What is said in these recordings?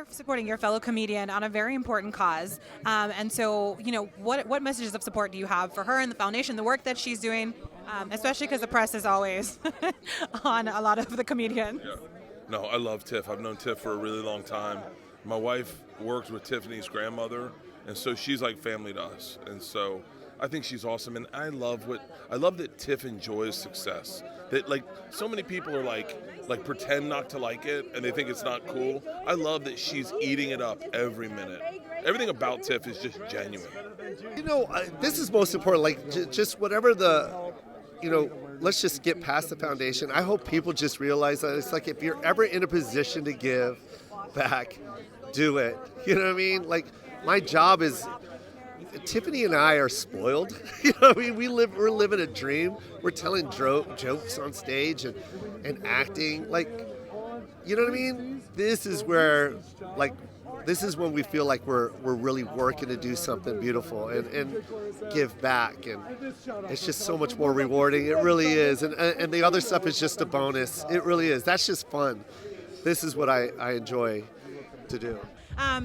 are supporting your fellow comedian on a very important cause. And so, what messages of support do you have for her and the foundation, the work that she's doing, especially because the press is always on a lot of the comedian? Yeah. No, I love Tiff. I've known Tiff for a really long time. My wife worked with Tiffany's grandmother, and so she's like family to us. And so I think she's awesome, and I love that Tiff enjoys success. That like so many people are like pretend not to like it, and they think it's not cool. I love that she's eating it up every minute. Everything about Tiff is just genuine. This is most important. Like just whatever let's just get past the foundation. I hope people just realize that it's like if you're ever in a position to give back, do it. You know what I mean? Like my job is. Tiffany and I are spoiled. We're living a dream. We're telling jokes on stage and acting. Like, you know what I mean? This is when we feel like we're really working to do something beautiful and give back. And it's just so much more rewarding. It really is. And the other stuff is just a bonus. It really is. That's just fun. This is what I enjoy to do.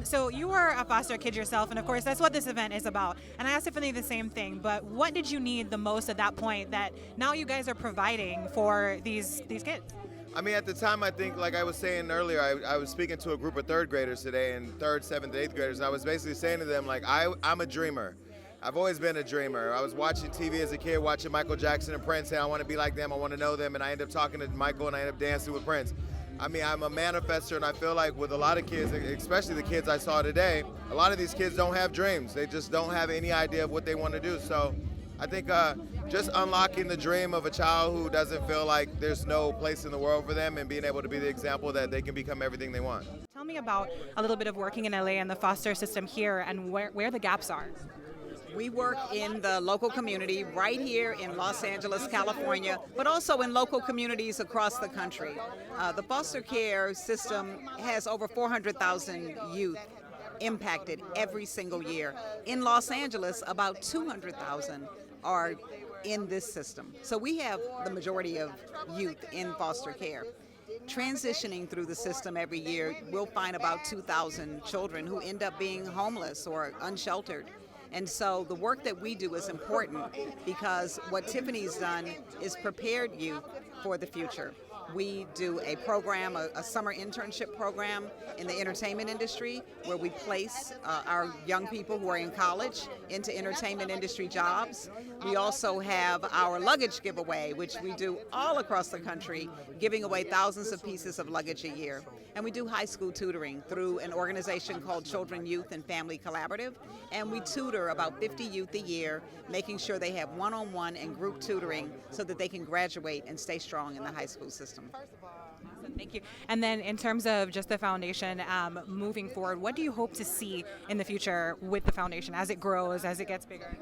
So you were a foster kid yourself, and of course that's what this event is about. And I asked Tiffany the same thing, but what did you need the most at that point that now you guys are providing for these kids? I mean, at the time, I think, like I was saying earlier, I was speaking to a group of third graders today, and third, seventh, eighth graders, and I was basically saying to them, like, I'm a dreamer. I've always been a dreamer. I was watching TV as a kid, watching Michael Jackson and Prince, saying I want to be like them, I want to know them, and I ended up talking to Michael, and I ended up dancing with Prince. I mean, I'm a manifester, and I feel like with a lot of kids, especially the kids I saw today, a lot of these kids don't have dreams. They just don't have any idea of what they want to do. So I think just unlocking the dream of a child who doesn't feel like there's no place in the world for them and being able to be the example that they can become everything they want. Tell me about a little bit of working in LA and the foster system here and where the gaps are. We work in the local community right here in Los Angeles, California, but also in local communities across the country. The foster care system has over 400,000 youth impacted every single year. In Los Angeles, about 200,000 are in this system. So we have the majority of youth in foster care. Transitioning through the system every year, we'll find about 2,000 children who end up being homeless or unsheltered. And so the work that we do is important because what Tiffany's done is prepared youth for the future. We do a program, a summer internship program in the entertainment industry where we place our young people who are in college into entertainment industry jobs. We also have our luggage giveaway, which we do all across the country, giving away thousands of pieces of luggage a year. And we do high school tutoring through an organization called Children, Youth, and Family Collaborative. And we tutor about 50 youth a year, making sure they have one-on-one and group tutoring so that they can graduate and stay strong in the high school system. Awesome, thank you. And then in terms of just the foundation moving forward, what do you hope to see in the future with the foundation as it grows, as it gets bigger?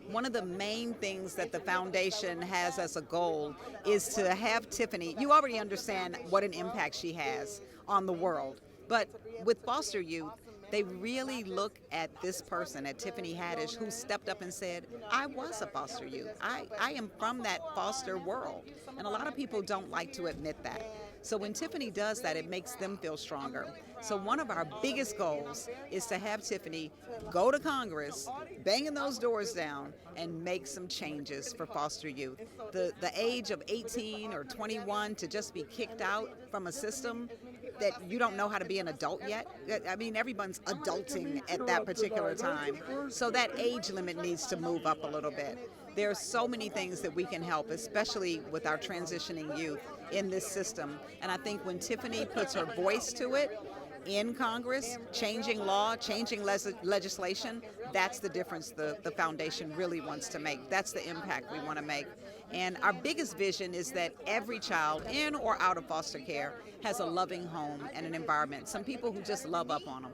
One of the main things that the foundation has as a goal is to have Tiffany, you already understand what an impact she has on the world, but with foster youth, they really look at this person, at Tiffany Haddish, who stepped up and said, I was a foster youth. I am from that foster world. And a lot of people don't like to admit that. So when Tiffany does that, it makes them feel stronger. So one of our biggest goals is to have Tiffany go to Congress, banging those doors down, and make some changes for foster youth. The age of 18 or 21 to just be kicked out from a system that you don't know how to be an adult yet. I mean, everyone's adulting at that particular time. So that age limit needs to move up a little bit. There are so many things that we can help, especially with our transitioning youth in this system. And I think when Tiffany puts her voice to it in Congress, changing law, changing legislation, that's the difference the foundation really wants to make. That's the impact we want to make. And our biggest vision is that every child in or out of foster care has a loving home and an environment, some people who just love up on them.